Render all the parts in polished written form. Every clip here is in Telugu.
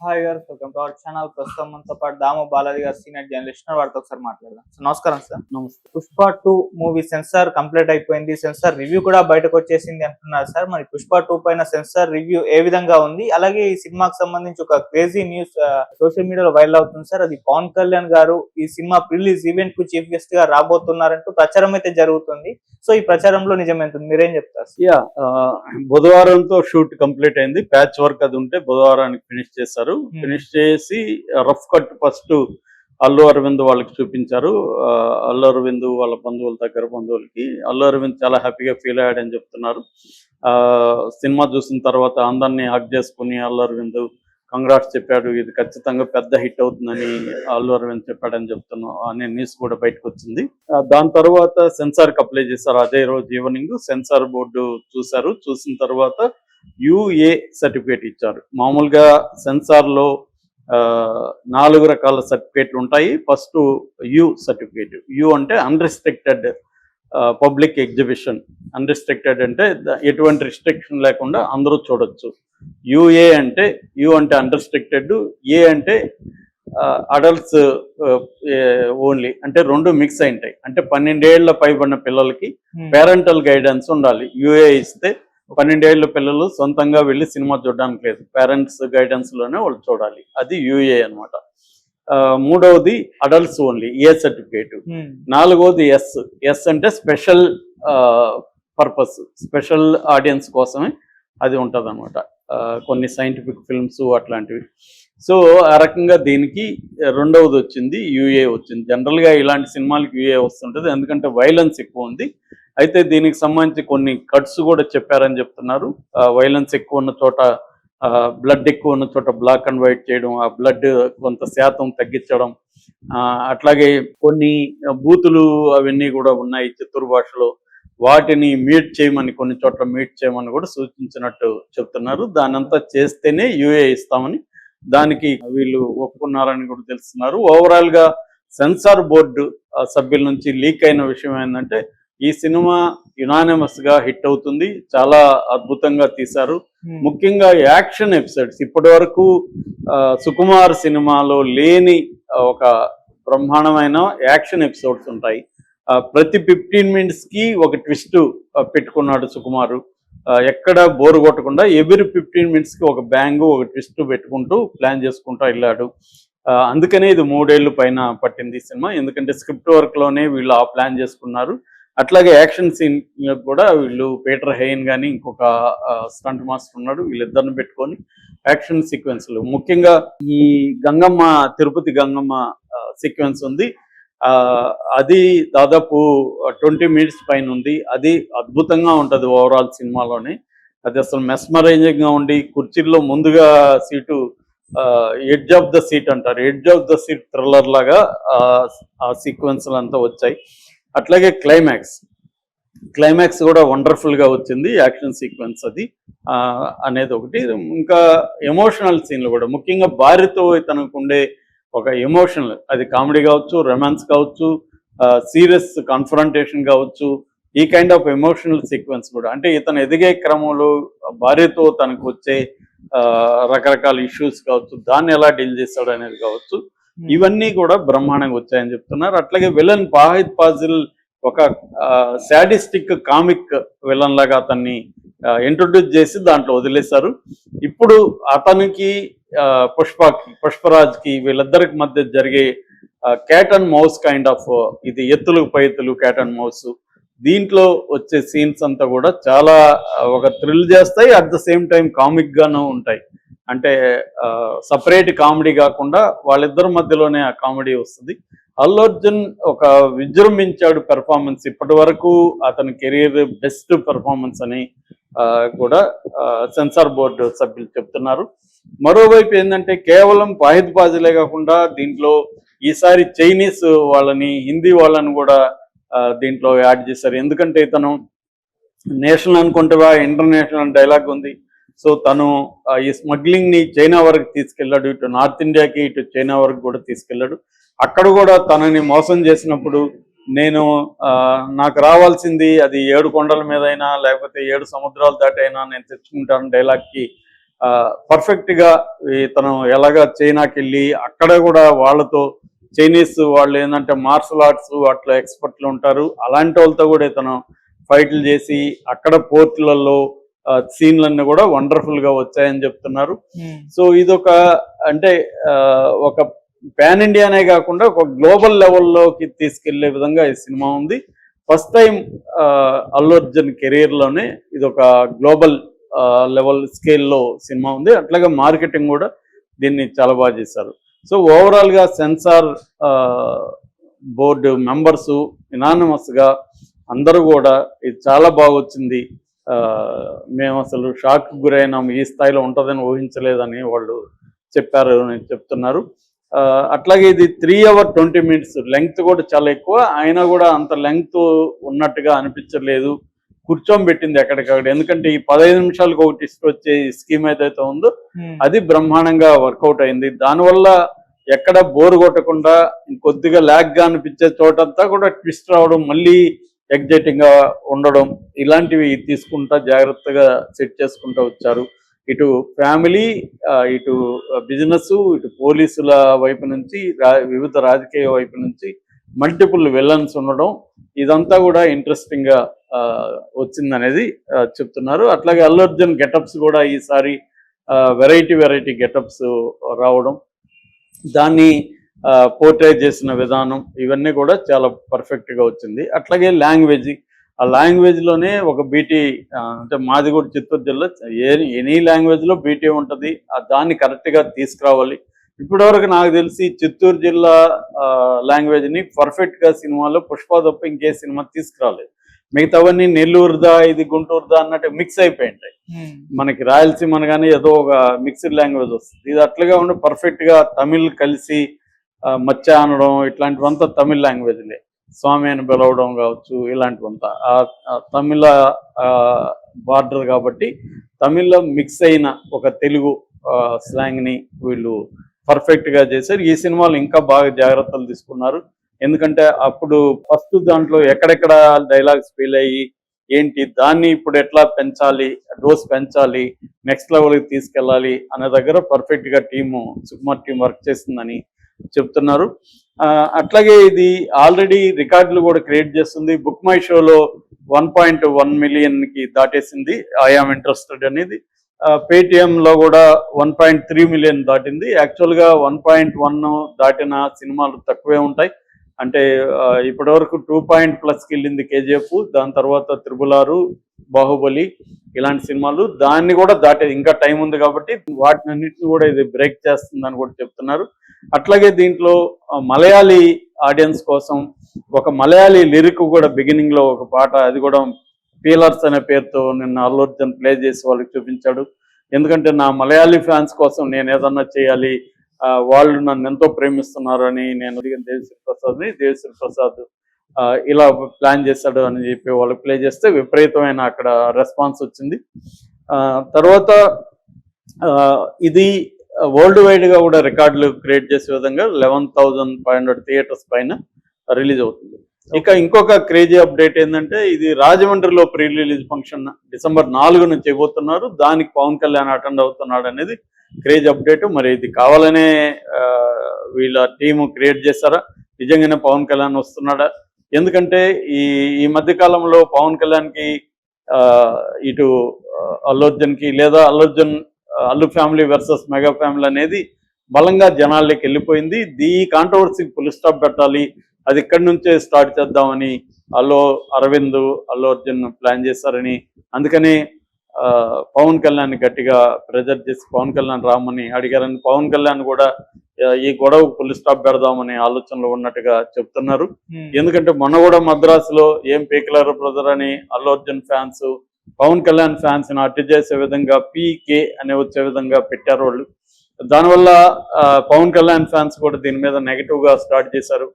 హాయ్ గారు, వెల్కమ్ టు అవర్ ఛానల్. ప్రస్తుతం మనతో పాటు దాము బాలాజీ గారు, సీనియర్ జర్నలిస్ట్, వారితో ఒకసారి మాట్లాడదాం. సో నమస్కారం సార్. నమస్తే. పుష్ప 2 మూవీ సెన్సార్ కంప్లీట్ అయిపోయింది, సెన్సార్ రివ్యూ కూడా బయటకు వచ్చేసింది అంటున్నారు సార్. మరి పుష్ప 2 పైన సెన్సార్ రివ్యూ ఏ విధంగా ఉంది? అలాగే ఈ సినిమాకి సంబంధించి ఒక క్రేజీ న్యూస్ సోషల్ మీడియాలో వైరల్ అవుతుంది సార్. అది పవన్ కళ్యాణ్ గారు ఈ సినిమా రిలీజ్ ఈవెంట్ కు చీఫ్ గెస్ట్ గా రాబోతున్నారంటూ ప్రచారం అయితే జరుగుతుంది. సో ఈ ప్రచారంలో నిజమేంటుంది, మీరేం చెప్తారు? బుధవారంతో షూట్ కంప్లీట్ అయింది. ప్యాచ్ వర్క్ అది ఉంటే బుధవారానికి ఫినిష్ చేశారు. ఫినిష్ చేసి rough cut first Allu Aravind వాళ్ళకి చూపించారు. అల్లు అరవింద్ వాళ్ళ బంధువులకి అల్లు అరవింద్ చాలా హ్యాపీగా ఫీల్ అయ్యాడని చెప్తున్నారు. సినిమా చూసిన తర్వాత అందరినీ హక్ చేసుకుని అల్లు అరవింద్ కంగ్రాట్స్ చెప్పాడు. ఇది ఖచ్చితంగా పెద్ద హిట్ అవుతుందని అల్లు అరవింద్ చెప్పాడని అనే న్యూస్ కూడా బయటకు వచ్చింది. దాని తర్వాత సెన్సార్ కి అప్లై చేశారు. అదే రోజు ఈవినింగ్ సెన్సార్ బోర్డు చూశారు. చూసిన తర్వాత యుఏ సర్టిఫికేట్ ఇచ్చారు. మామూలుగా సెన్సార్ లో 4 రకాల సర్టిఫికేట్లు ఉంటాయి. First you certificate. యు అంటే అన్రిస్ట్రిక్టెడ్ పబ్లిక్ ఎగ్జిబిషన్. అన్రిస్ట్రిక్టెడ్ అంటే ఎటువంటి రిస్ట్రిక్షన్ లేకుండా అందరూ చూడొచ్చు. యుఏ అంటే యు అంటే అన్రిస్ట్రిక్టెడ్, ఏ అంటే అడల్ట్స్ ఓన్లీ, అంటే రెండు మిక్స్ అయింటాయి. అంటే 12 ఏళ్ల పైబడిన పిల్లలకి పేరెంటల్ గైడెన్స్ ఉండాలి. యుఏ ఇస్తే 12 ఏళ్ల పిల్లలు సొంతంగా వెళ్ళి సినిమా చూడడానికి లేదు, పేరెంట్స్ గైడెన్స్ లోనే వాళ్ళు చూడాలి. అది యుఏ అనమాట. మూడవది అడల్ట్స్ ఓన్లీ, ఏ సర్టిఫికేట్. నాలుగవది ఎస్ అంటే స్పెషల్ పర్పస్, స్పెషల్ ఆడియన్స్ కోసమే అది ఉంటుంది అనమాట. కొన్ని సైంటిఫిక్ ఫిల్మ్స్ అట్లాంటివి. సో ఆ రకంగా దీనికి రెండవది వచ్చింది, యుఏ వచ్చింది. జనరల్గా ఇలాంటి సినిమాలకి యుఏ వస్తుంటుంది, ఎందుకంటే వైలెన్స్ ఎక్కువ ఉంది. అయితే దీనికి సంబంధించి కొన్ని కట్స్ కూడా చెప్పారని చెప్తున్నారు. వైలెన్స్ ఎక్కువ ఉన్న చోట, బ్లడ్ ఎక్కువ ఉన్న చోట బ్లాక్ అండ్ వైట్ చేయడం, ఆ బ్లడ్ కొంత శాతం తగ్గించడం, అట్లాగే కొన్ని బూతులు అవన్నీ కూడా ఉన్నాయి చిత్తూరు భాషలో, వాటిని మీట్ చేయమని, కొన్ని చోట్ల మీట్ చేయమని కూడా సూచించినట్టు చెప్తున్నారు. దానంతా చేస్తేనే యుఏ ఇస్తామని, దానికి వీళ్ళు ఒప్పుకున్నారని కూడా తెలుస్తున్నారు. ఓవరాల్ గా సెన్సార్ బోర్డు సభ్యుల నుంచి లీక్ అయిన విషయం ఏంటంటే, ఈ సినిమా యునానిమస్ గా హిట్ అవుతుంది, చాలా అద్భుతంగా తీశారు. ముఖ్యంగా యాక్షన్ ఎపిసోడ్స్ ఇప్పటి వరకు సుకుమార్ సినిమాలో లేని ఒక బ్రహ్మాండమైన యాక్షన్ ఎపిసోడ్స్ ఉంటాయి. ప్రతి 15 minutes కి ఒక ట్విస్ట్ పెట్టుకున్నాడు సుకుమారు. ఎక్కడ బోరు కొట్టకుండా ఎవ్రీ 15 minutes కి ఒక బ్యాంగ్, ఒక ట్విస్ట్ పెట్టుకుంటూ ప్లాన్ చేసుకుంటూ వెళ్ళాడు. అందుకనే ఇది 3 ఏళ్ళు పైన పట్టింది ఈ సినిమా, ఎందుకంటే స్క్రిప్ట్ వర్క్ లోనే వీళ్ళు ఆ ప్లాన్ చేసుకున్నారు. అట్లాగే యాక్షన్ సీన్ కూడా వీళ్ళు పీటర్ హెయిన్ కానీ ఇంకొక స్టంట్ మాస్టర్ ఉన్నాడు, వీళ్ళిద్దరిని పెట్టుకొని యాక్షన్ సీక్వెన్స్లు, ముఖ్యంగా ఈ గంగమ్మ, తిరుపతి గంగమ్మ సీక్వెన్స్ ఉంది. అది దాదాపు 20 minutes పైన ఉంది. అది అద్భుతంగా ఉంటుంది ఓవరాల్ సినిమాలోనే. అది అసలు మెస్మరైజింగ్ గా ఉండి, కుర్చీల్లో ముందుగా seat edge of the seat అంటారు, edge of the seat thriller లాగా ఆ సీక్వెన్స్లు అంతా వచ్చాయి. అట్లాగే క్లైమాక్స్ కూడా వండర్ఫుల్ గా వచ్చింది, యాక్షన్ సీక్వెన్స్ అది అనేది ఒకటి. ఇంకా ఎమోషనల్ సీన్లు కూడా, ముఖ్యంగా భార్యతో తనకు ఉండే ఒక ఎమోషనల్, అది కామెడీ కావచ్చు, రొమాన్స్ కావచ్చు, సీరియస్ కన్ఫ్రంటేషన్ కావచ్చు, ఈ కైండ్ ఆఫ్ ఎమోషనల్ సీక్వెన్స్ కూడా, అంటే ఇతను ఎదిగే క్రమంలో భార్యతో తనకు వచ్చే రకరకాల ఇష్యూస్ కావచ్చు, దాన్ని ఎలా డీల్ చేస్తాడు అనేది కావచ్చు, ఇవన్నీ కూడా బ్రహ్మాండంగా వచ్చాయని చెప్తున్నారు. అట్లాగే విలన్ ఫాహిద్ ఫాజిల్ ఒక శాడిస్టిక్ కామిక్ విలన్ లాగా అతన్ని ఇంట్రొడ్యూస్ చేసి దాంట్లో వదిలేశారు. ఇప్పుడు అతనికి పుష్పరాజ్ కి వీళ్ళిద్దరికి మధ్య జరిగే cat and mouse kind of, ఇది ఎత్తులకు పై ఎత్తులు క్యాట్ అండ్ మౌస్, దీంట్లో వచ్చే సీన్స్ అంతా కూడా చాలా ఒక థ్రిల్ చేస్తాయి, at the same time comic గాను ఉంటాయి. అంటే సపరేట్ కామెడీ కాకుండా వాళ్ళిద్దరి మధ్యలోనే ఆ కామెడీ వస్తుంది. అల్లు అర్జున్ ఒక విజృంభించాడు పెర్ఫార్మెన్స్, ఇప్పటి వరకు అతని కెరీర్ బెస్ట్ పెర్ఫార్మెన్స్ అని కూడా సెన్సార్ బోర్డు సభ్యులు చెప్తున్నారు. మరోవైపు ఏంటంటే, కేవలం ఫాహిద్ ఫాజిలే కాకుండా దీంట్లో ఈసారి చైనీస్ వాళ్ళని, హిందీ వాళ్ళని కూడా దీంట్లో యాడ్ చేశారు. ఎందుకంటే ఇతను నేషనల్ అనుకుంటేవా ఇంటర్నేషనల్ డైలాగ్ ఉంది. సో తను ఈ స్మగ్లింగ్ ని చైనా వరకు తీసుకెళ్లాడు, ఇటు నార్త్ ఇండియాకి ఇటు చైనా వరకు కూడా తీసుకెళ్లాడు. అక్కడ కూడా తనని మోసం చేసినప్పుడు, నాకు రావాల్సింది అది 7 కొండల మీద అయినా లేకపోతే 7 సముద్రాలు దాటైనా నేను తెచ్చుకుంటాను డైలాగ్కి పర్ఫెక్ట్ గా ఇతను ఎలాగా చైనాకి వెళ్ళి అక్కడ కూడా వాళ్ళతో చైనీస్ వాళ్ళు ఏంటంటే మార్షల్ ఆర్ట్స్ అట్లా ఎక్స్పర్ట్లు ఉంటారు, అలాంటి వాళ్ళతో కూడా ఇతను ఫైట్లు చేసి అక్కడ పోర్టులలో సీన్లన్నీ కూడా వండర్ఫుల్ గా వచ్చాయని చెప్తున్నారు. సో ఇదొక అంటే ఒక పాన్ ఇండియానే కాకుండా ఒక గ్లోబల్ లెవెల్లోకి తీసుకెళ్లే విధంగా ఈ సినిమా ఉంది. First time Allu Arjun career లోనే ఇది ఒక గ్లోబల్ లెవెల్ స్కేల్లో సినిమా ఉంది. అట్లాగే మార్కెటింగ్ కూడా దీన్ని చాలా బాగా చేశారు. సో ఓవరాల్ గా సెన్సార్ బోర్డు మెంబర్స్ ఇనానిమస్ గా అందరూ కూడా ఇది చాలా బాగా వచ్చింది, మేము అసలు షాక్ గురైనాం, ఈ స్థాయిలో ఉంటుందని ఊహించలేదని వాళ్ళు చెప్పారు అని చెప్తున్నారు. అట్లాగే ఇది 3 hours 20 minutes లెంగ్త్ కూడా చాలా ఎక్కువ, అయినా కూడా అంత లెంగ్త్ ఉన్నట్టుగా అనిపించలేదు. కూర్చోబెట్టింది ఎక్కడికక్కడ, ఎందుకంటే ఈ 15 నిమిషాలకు ఒక ట్విస్ట్ వచ్చే స్కీమ్ ఏదైతే ఉందో అది బ్రహ్మాండంగా వర్కౌట్ అయింది. దానివల్ల ఎక్కడ బోర్ కొట్టకుండా కొద్దిగా ల్యాగ్ గా అనిపించే చోటంతా కూడా ట్విస్ట్ రావడం, మళ్ళీ ఎగ్జైటింగ్ గా ఉండడం, ఇలాంటివి తీసుకుంటా జాగ్రత్తగా సెట్ చేసుకుంటూ వచ్చారు. ఇటు ఫ్యామిలీ, ఇటు బిజినెస్, ఇటు పోలీసుల వైపు నుంచి, వివిధ రాజకీయ వైపు నుంచి మల్టిపుల్ విలన్స్ ఉండడం, ఇదంతా కూడా ఇంట్రెస్టింగ్ గా వచ్చిందనేది చెప్తున్నారు. అట్లాగే అల్లు అర్జున్ గెటప్స్ కూడా ఈసారి వెరైటీ గెటప్స్ రావడం, దాన్ని పోర్ట్రే చేసిన విధానం, ఇవన్నీ కూడా చాలా పర్ఫెక్ట్ గా వచ్చింది. అట్లాగే లాంగ్వేజ్, ఆ లాంగ్వేజ్ లోనే ఒక బీటీ, అంటే మాది కూడా చిత్తూరు జిల్లా, ఎనీ లాంగ్వేజ్ లో బీటీ ఉంటుంది, దాన్ని కరెక్ట్ గా తీసుకురావాలి. ఇప్పటివరకు నాకు తెలిసి చిత్తూరు జిల్లా లాంగ్వేజ్ ని పర్ఫెక్ట్ గా సినిమాలో పుష్ప తప్ప ఇంకే సినిమా తీసుకురాలేదు. మిగతావన్నీ నెల్లూరుదా ఇది గుంటూరుదా అన్నట్టు మిక్స్ అయిపోయింటాయి. మనకి రాయలసీమ కానీ ఏదో ఒక మిక్స్డ్ లాంగ్వేజ్ వస్తుంది, ఇది అట్లుగా ఉండి పర్ఫెక్ట్ గా తమిళ్ కలిసి మచ్చ అనడం, ఇట్లాంటివంతా తమిళ్ లాంగ్వేజ్లే. స్వామి అని పిలవడం కావచ్చు, ఇలాంటివంతా తమిళ బార్డర్ కాబట్టి తమిళ్లో మిక్స్ అయిన ఒక తెలుగు స్లాంగ్ ని వీళ్ళు పర్ఫెక్ట్ గా చేశారు. ఈ సినిమాలో ఇంకా బాగా జాగ్రత్తలు తీసుకున్నారు, ఎందుకంటే అప్పుడు ఫస్ట్ దాంట్లో ఎక్కడెక్కడ డైలాగ్స్ ఫెయిల్ అయ్యి ఏంటి, దాన్ని ఇప్పుడు ఎట్లా పెంచాలి, డోస్ పెంచాలి, నెక్స్ట్ లెవెల్కి తీసుకెళ్ళాలి అనే దగ్గర పర్ఫెక్ట్ గా సుకుమార్ టీం వర్క్ చేస్తుందని చెప్తున్నారు. అట్లాగే ఇది ఆల్రెడీ రికార్డులు కూడా క్రియేట్ చేస్తుంది. బుక్ మై షోలో 1.1 million కి దాటేసింది ఐఆమ్ ఇంట్రెస్టెడ్ అనేది. పేటిఎం లో కూడా 1.3 million దాటింది. యాక్చువల్ గా 1.1 దాటిన సినిమాలు తక్కువే ఉంటాయి. అంటే ఇప్పటి వరకు 2+ వెళ్ళింది కేజీఎఫ్, దాని తర్వాత 666, బాహుబలి, ఇలాంటి సినిమాలు. దాన్ని కూడా దాటేది, ఇంకా టైం ఉంది కాబట్టి వాటిని అన్నింటినీ కూడా ఇది బ్రేక్ చేస్తుందని కూడా చెప్తున్నారు. అట్లాగే దీంట్లో మలయాళీ ఆడియన్స్ కోసం ఒక మలయాళీ లిరిక్ కూడా బిగినింగ్ లో ఒక పాట, అది కూడా పీలర్స్ అనే పేరుతో నిన్న అల్లు అర్జున్ ప్లే చేసి వాళ్ళకి చూపించాడు. ఎందుకంటే నా మలయాళీ ఫ్యాన్స్ కోసం నేను ఏదన్నా చేయాలి, వాళ్ళు నన్ను ఎంతో ప్రేమిస్తున్నారు అని నేను అడిగిన దేవిశ్రీ ప్రసాద్ ఇలా ప్లాన్ చేశాడు అని చెప్పి వాళ్ళు ప్లే చేస్తే విపరీతమైన అక్కడ రెస్పాన్స్ వచ్చింది. తర్వాత ఇది వరల్డ్ వైడ్ గా కూడా రికార్డులు క్రియేట్ చేసే విధంగా 11,500 థియేటర్స్ పైన రిలీజ్ అవుతుంది. ఇక ఇంకొక క్రేజీ అప్డేట్ ఏంటంటే, ఇది రాజమండ్రిలో ప్రీ రిలీజ్ ఫంక్షన్ December 4 చేయబోతున్నారు. దానికి పవన్ కళ్యాణ్ అటెండ్ అవుతున్నాడు అనేది క్రేజీ అప్డేట్. మరి ఇది కావాలనే వీళ్ళ టీము క్రియేట్ చేశారా, నిజంగానే పవన్ కళ్యాణ్ వస్తున్నాడా? ఎందుకంటే ఈ మధ్య కాలంలో పవన్ కళ్యాణ్ కి ఇటు అల్లు అర్జున్ కి, లేదా Allu family versus mega family అనేది బలంగా జనాల్లోకి వెళ్ళిపోయింది. ఈ కాంట్రవర్సీకి ఫుల్ స్టాప్ పెట్టాలి, అది ఇక్కడి నుంచే స్టార్ట్ చేద్దామని అల్లు అర్జున్ ప్లాన్ చేశారని, అందుకని పవన్ కళ్యాణ్ గట్టిగా ప్రెజర్ చేసి పవన్ కళ్యాణ్ రామని అడిగారని, పవన్ కళ్యాణ్ కూడా ఈ గొడవకు ఫుల్ స్టాప్ పెడదామని ఆలోచనలో ఉన్నట్టుగా చెప్తున్నారు. ఎందుకంటే మొన్న కూడా మద్రాసులో ఏం పీకలర్ బ్రదర్ అని అల్లు అర్జున్ ఫ్యాన్స్ పవన్ కళ్యాణ్ ఫ్యాన్స్ ని అడ్డు చేసే విధంగా పీకే అనే వచ్చే విధంగా పెట్టారు వాళ్ళు. దానివల్ల పవన్ కళ్యాణ్ ఫ్యాన్స్ కూడా దీని మీద నెగిటివ్ గా స్టార్ట్ చేశారు.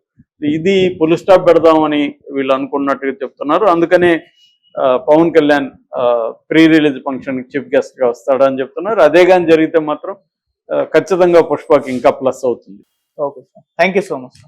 ఇది ఫుల్ స్టాప్ పెడదామని వీళ్ళు అనుకున్నట్టుగా చెప్తున్నారు. అందుకనే Pawan Kalyan pre release function chief guest గా వస్తాడని చెప్తున్నారు. అదే కానీ జరిగితే మాత్రం ఖచ్చితంగా పుష్పకి ఇంకా ప్లస్ అవుతుంది. Okay sir, thank you so much.